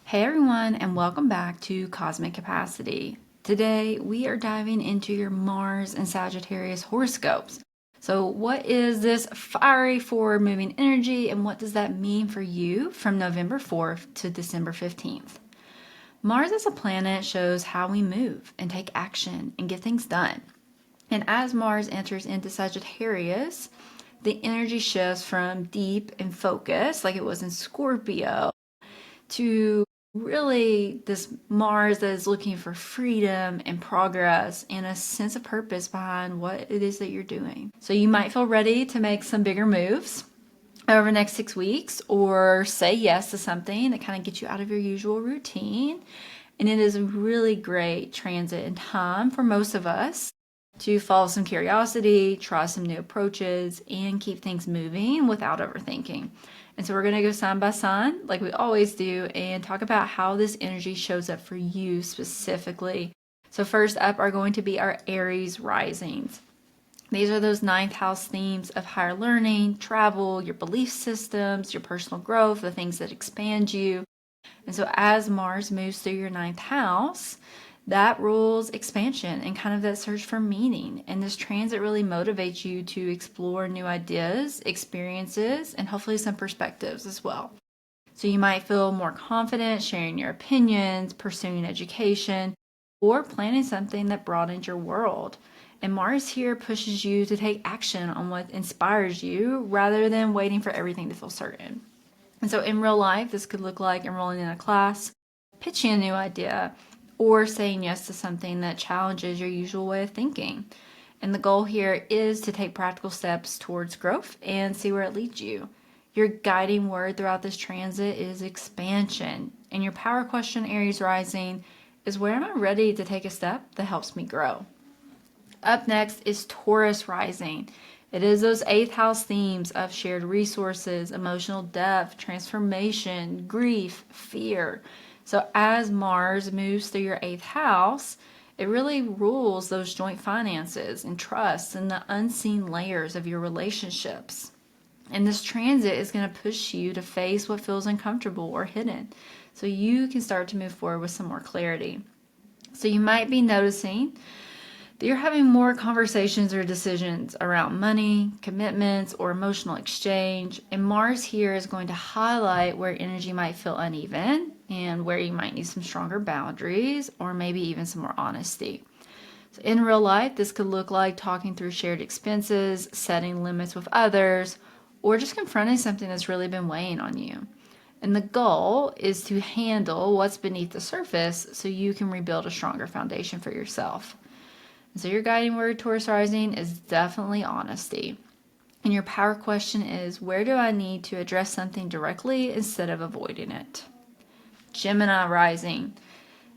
Hey everyone, and welcome back to Cosmic Capacity. Today we are diving into your Mars and Sagittarius horoscopes. So, what is this fiery forward moving energy, and what does that mean for you from November 4th to December 15th? Mars as a planet shows how we move and take action and get things done. And as Mars enters into Sagittarius, the energy shifts from deep and focused, like it was in Scorpio, to really this Mars that is looking for freedom and progress and a sense of purpose behind what it is that you're doing. So you might feel ready to make some bigger moves over the next 6 weeks or say yes to something that kind of gets you out of your usual routine. And it is a really great transit in time for most of us to follow some curiosity, try some new approaches, and keep things moving without overthinking. And so we're going to go sign by sign, like we always do, and talk about how this energy shows up for you specifically. So first up are going to be our Aries risings. These are those ninth house themes of higher learning, travel, your belief systems, your personal growth, the things that expand you. And so as Mars moves through your ninth house, that rules expansion and kind of that search for meaning. And this transit really motivates you to explore new ideas, experiences, and hopefully some perspectives as well. So you might feel more confident sharing your opinions, pursuing education, or planning something that broadens your world. And Mars here pushes you to take action on what inspires you rather than waiting for everything to feel certain. And so in real life, this could look like enrolling in a class, pitching a new idea, or saying yes to something that challenges your usual way of thinking. And the goal here is to take practical steps towards growth and see where it leads you. Your guiding word throughout this transit is expansion. And your power question, Aries rising, is where am I ready to take a step that helps me grow? Up next is Taurus rising. It is those eighth house themes of shared resources, emotional depth, transformation, grief, fear. So as Mars moves through your eighth house, it really rules those joint finances and trusts and the unseen layers of your relationships. And this transit is going to push you to face what feels uncomfortable or hidden so you can start to move forward with some more clarity. So you might be noticing that you're having more conversations or decisions around money, commitments, or emotional exchange. And Mars here is going to highlight where energy might feel uneven and where you might need some stronger boundaries or maybe even some more honesty. So in real life, this could look like talking through shared expenses, setting limits with others, or just confronting something that's really been weighing on you. And the goal is to handle what's beneath the surface so you can rebuild a stronger foundation for yourself. So your guiding word, Taurus rising, is definitely honesty. And your power question is, where do I need to address something directly instead of avoiding it? Gemini rising.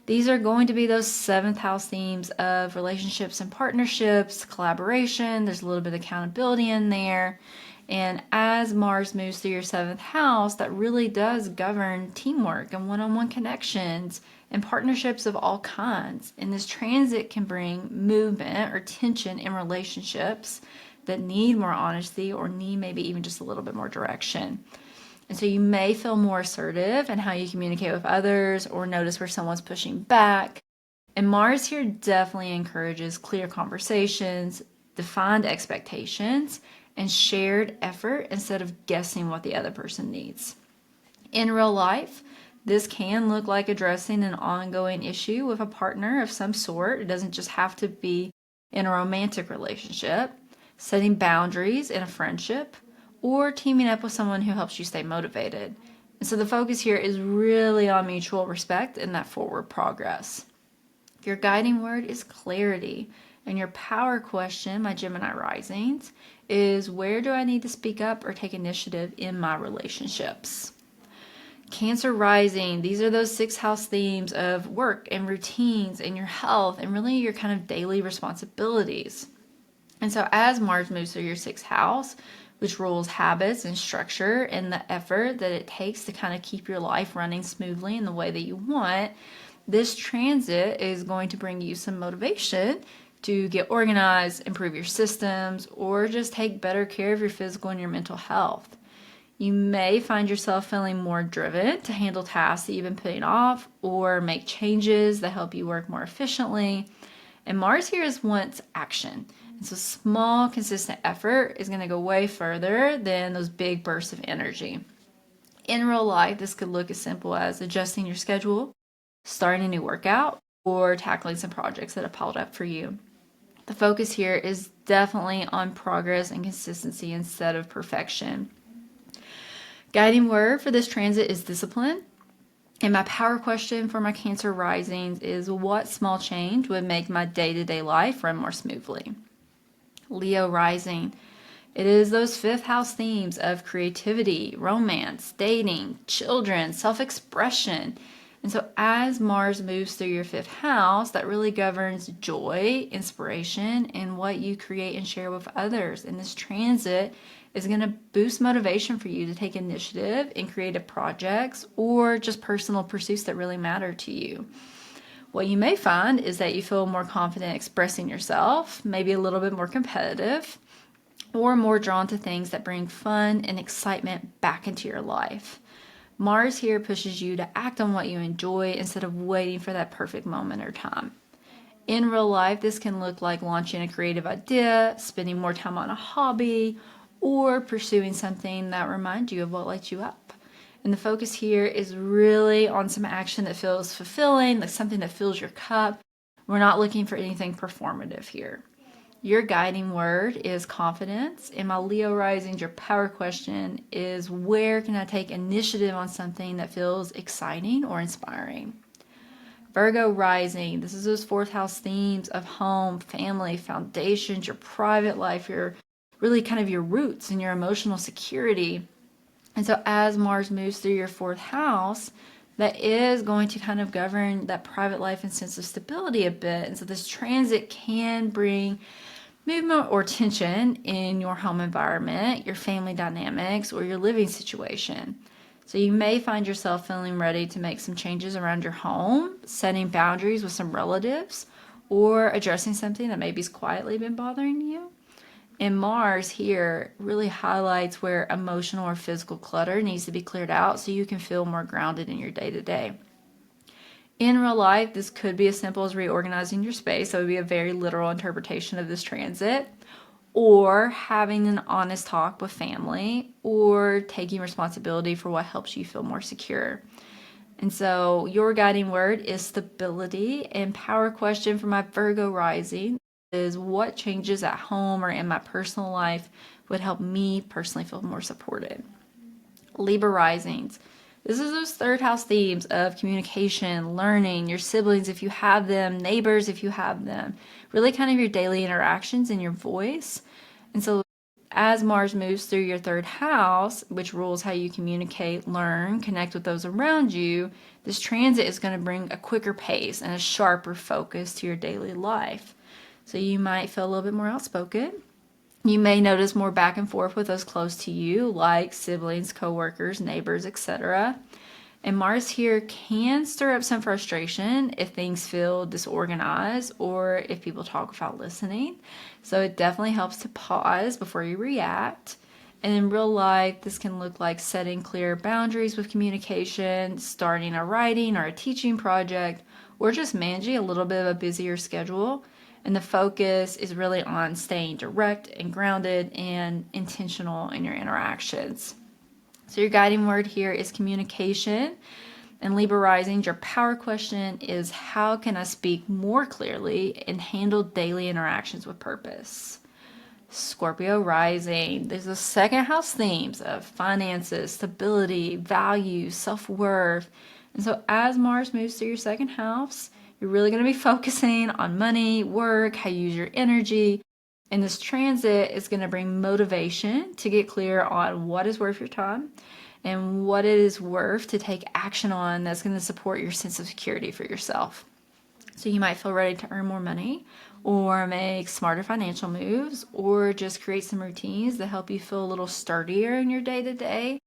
These are going to be those seventh house themes of relationships and partnerships, collaboration. There's a little bit of accountability in there. And as Mars moves through your seventh house, that really does govern teamwork and one-on-one connections and partnerships of all kinds. And this transit can bring movement or tension in relationships that need more honesty or need maybe even just a little bit more direction. And so you may feel more assertive in how you communicate with others or notice where someone's pushing back. And Mars here definitely encourages clear conversations, defined expectations, and shared effort instead of guessing what the other person needs. In real life, this can look like addressing an ongoing issue with a partner of some sort. It doesn't just have to be in a romantic relationship, setting boundaries in a friendship, or teaming up with someone who helps you stay motivated. And so the focus here is really on mutual respect and that forward progress. Your guiding word is clarity. And your power question, my Gemini risings, is where do I need to speak up or take initiative in my relationships? Cancer rising, these are those six house themes of work and routines and your health and really your kind of daily responsibilities. And so as Mars moves through your sixth house, which rules habits and structure and the effort that it takes to kind of keep your life running smoothly in the way that you want, this transit is going to bring you some motivation to get organized, improve your systems, or just take better care of your physical and your mental health. You may find yourself feeling more driven to handle tasks that you've been putting off or make changes that help you work more efficiently. And Mars here is wants action. And so small, consistent effort is going to go way further than those big bursts of energy. In real life, this could look as simple as adjusting your schedule, starting a new workout, or tackling some projects that have piled up for you. The focus here is definitely on progress and consistency instead of perfection. Guiding word for this transit is discipline. And my power question for my Cancer risings is, what small change would make my day-to-day life run more smoothly? Leo rising. It is those fifth house themes of creativity, romance, dating, children, self-expression. And so as Mars moves through your fifth house, that really governs joy, inspiration, and what you create and share with others. And this transit is going to boost motivation for you to take initiative in creative projects or just personal pursuits that really matter to you. What you may find is that you feel more confident expressing yourself, maybe a little bit more competitive, or more drawn to things that bring fun and excitement back into your life. Mars here pushes you to act on what you enjoy instead of waiting for that perfect moment or time. In real life, this can look like launching a creative idea, spending more time on a hobby, or pursuing something that reminds you of what lights you up. And the focus here is really on some action that feels fulfilling, like something that fills your cup. We're not looking for anything performative here. Your guiding word is confidence. In my Leo risings, your power question is, where can I take initiative on something that feels exciting or inspiring? Virgo rising, this is those fourth house themes of home, family, foundations, your private life, your really kind of your roots and your emotional security. And so as Mars moves through your fourth house, that is going to kind of govern that private life and sense of stability a bit. And so this transit can bring movement or tension in your home environment, your family dynamics, or your living situation. So you may find yourself feeling ready to make some changes around your home, setting boundaries with some relatives, or addressing something that maybe's quietly been bothering you. And Mars here really highlights where emotional or physical clutter needs to be cleared out so you can feel more grounded in your day-to-day. In real life, this could be as simple as reorganizing your space. That would be a very literal interpretation of this transit. Or having an honest talk with family, or taking responsibility for what helps you feel more secure. And so your guiding word is stability, and power question for my Virgo rising is, what changes at home or in my personal life would help me personally feel more supported? Libra risings. This is those third house themes of communication, learning, your siblings if you have them, neighbors if you have them, really kind of your daily interactions and your voice. And so as Mars moves through your third house, which rules how you communicate, learn, connect with those around you, this transit is going to bring a quicker pace and a sharper focus to your daily life. So you might feel a little bit more outspoken. You may notice more back and forth with those close to you, like siblings, coworkers, neighbors, etc. And Mars here can stir up some frustration if things feel disorganized or if people talk without listening. So it definitely helps to pause before you react. And in real life, this can look like setting clear boundaries with communication, starting a writing or a teaching project, or just managing a little bit of a busier schedule. And the focus is really on staying direct and grounded and intentional in your interactions. So your guiding word here is communication. And Libra rising, your power question is, how can I speak more clearly and handle daily interactions with purpose? Scorpio rising, there's the second house themes of finances, stability, value, self-worth. And so as Mars moves through your second house, you're really going to be focusing on money, work, how you use your energy. And this transit is going to bring motivation to get clear on what is worth your time and what it is worth to take action on that's going to support your sense of security for yourself. So you might feel ready to earn more money or make smarter financial moves or just create some routines that help you feel a little sturdier in your day-to-day.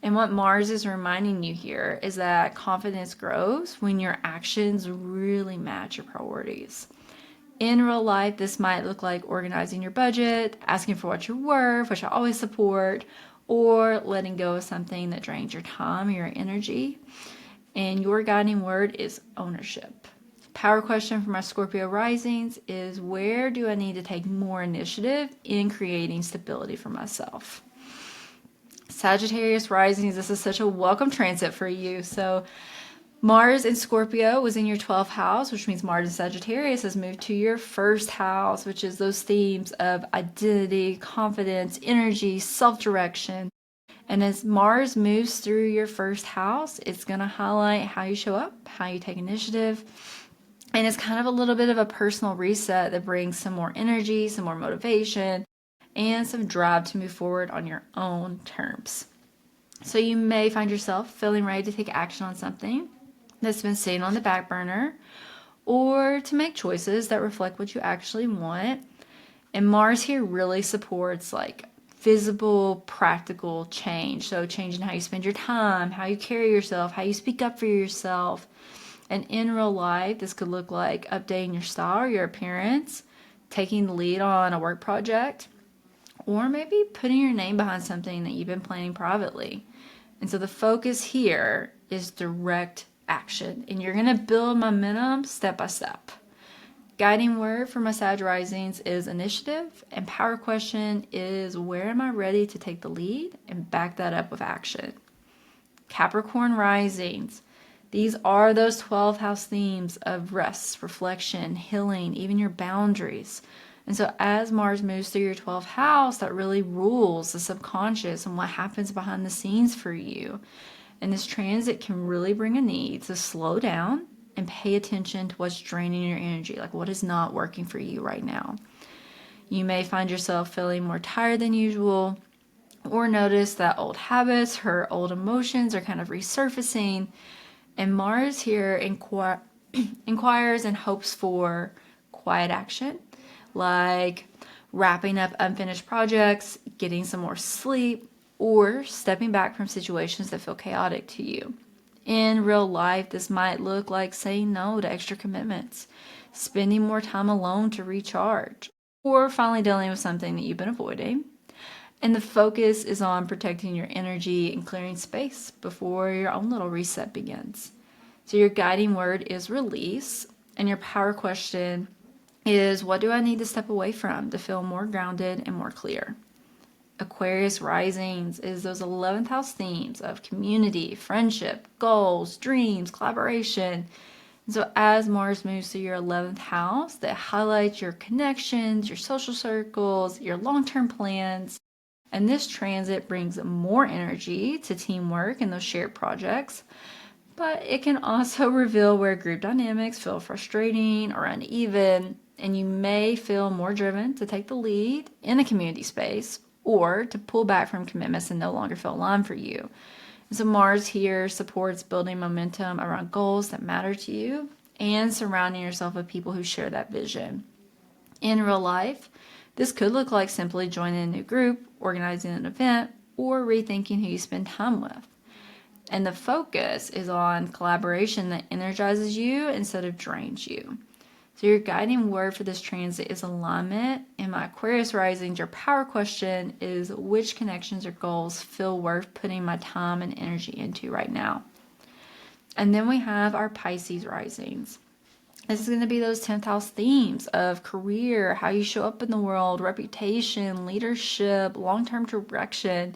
And what Mars is reminding you here is that confidence grows when your actions really match your priorities. In real life, this might look like organizing your budget, asking for what you're worth, which I always support, or letting go of something that drains your time or your energy. And your guiding word is ownership. Power question for my Scorpio risings is, where do I need to take more initiative in creating stability for myself? Sagittarius risings, this is such a welcome transit for you. So Mars in Scorpio was in your 12th house, which means Mars in Sagittarius has moved to your first house, which is those themes of identity, confidence, energy, self-direction. And as Mars moves through your first house, it's going to highlight how you show up, how you take initiative. And it's kind of a little bit of a personal reset that brings some more energy, some more motivation, and some drive to move forward on your own terms. So you may find yourself feeling ready to take action on something that's been sitting on the back burner, or to make choices that reflect what you actually want. And Mars here really supports like visible, practical change. So changing how you spend your time, how you carry yourself, how you speak up for yourself. And in real life, this could look like updating your style or your appearance, taking the lead on a work project, or maybe putting your name behind something that you've been planning privately. And so the focus here is direct action, and you're going to build momentum step by step. Guiding word for my Sag risings is initiative, and power question is, where am I ready to take the lead and back that up with action? Capricorn risings, these are those 12th house themes of rest, reflection, healing, even your boundaries. And so as Mars moves through your 12th house, that really rules the subconscious and what happens behind the scenes for you. And this transit can really bring a need to slow down and pay attention to what's draining your energy, like what is not working for you right now. You may find yourself feeling more tired than usual, or notice that old habits or old emotions are kind of resurfacing. And Mars here inquires and hopes for quiet action, like wrapping up unfinished projects, getting some more sleep, or stepping back from situations that feel chaotic to you. In real life, this might look like saying no to extra commitments, spending more time alone to recharge, or finally dealing with something that you've been avoiding. And the focus is on protecting your energy and clearing space before your own little reset begins. So your guiding word is release, and your power question is, what do I need to step away from to feel more grounded and more clear? Aquarius risings is those 11th house themes of community, friendship, goals, dreams, collaboration. And so as Mars moves through your 11th house, that highlights your connections, your social circles, your long-term plans. And this transit brings more energy to teamwork and those shared projects. But it can also reveal where group dynamics feel frustrating or uneven, and you may feel more driven to take the lead in a community space or to pull back from commitments that no longer feel aligned for you. And so Mars here supports building momentum around goals that matter to you and surrounding yourself with people who share that vision. In real life, this could look like simply joining a new group, organizing an event, or rethinking who you spend time with. And the focus is on collaboration that energizes you instead of drains you. So your guiding word for this transit is alignment. In my Aquarius risings, your power question is, which connections or goals feel worth putting my time and energy into right now? And then we have our Pisces risings. This is going to be those 10th house themes of career, how you show up in the world, reputation, leadership, long-term direction.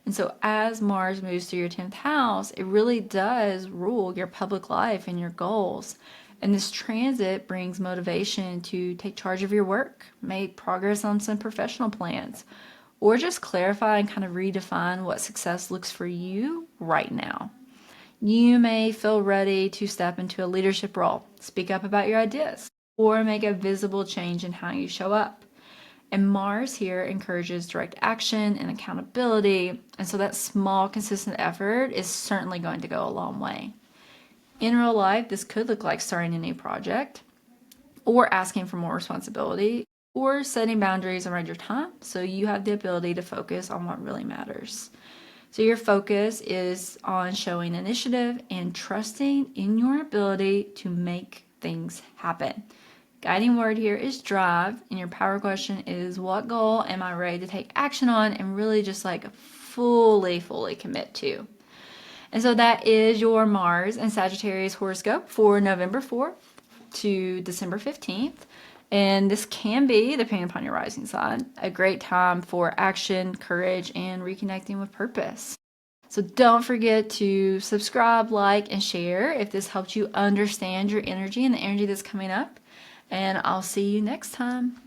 And so as Mars moves through your 10th house, it really does rule your public life and your goals. And this transit brings motivation to take charge of your work, make progress on some professional plans, or just clarify and kind of redefine what success looks for you right now. You may feel ready to step into a leadership role, speak up about your ideas, or make a visible change in how you show up. And Mars here encourages direct action and accountability. And so that small, consistent effort is certainly going to go a long way. In real life, this could look like starting a new project, or asking for more responsibility, or setting boundaries around your time so you have the ability to focus on what really matters. So your focus is on showing initiative and trusting in your ability to make things happen. Guiding word here is drive, and your power question is, what goal am I ready to take action on and really just like fully commit to. And so that is your Mars and Sagittarius horoscope for November 4th to December 15th. And this can be, depending upon your rising sign, a great time for action, courage, and reconnecting with purpose. So don't forget to subscribe, like, and share if this helped you understand your energy and the energy that's coming up. And I'll see you next time.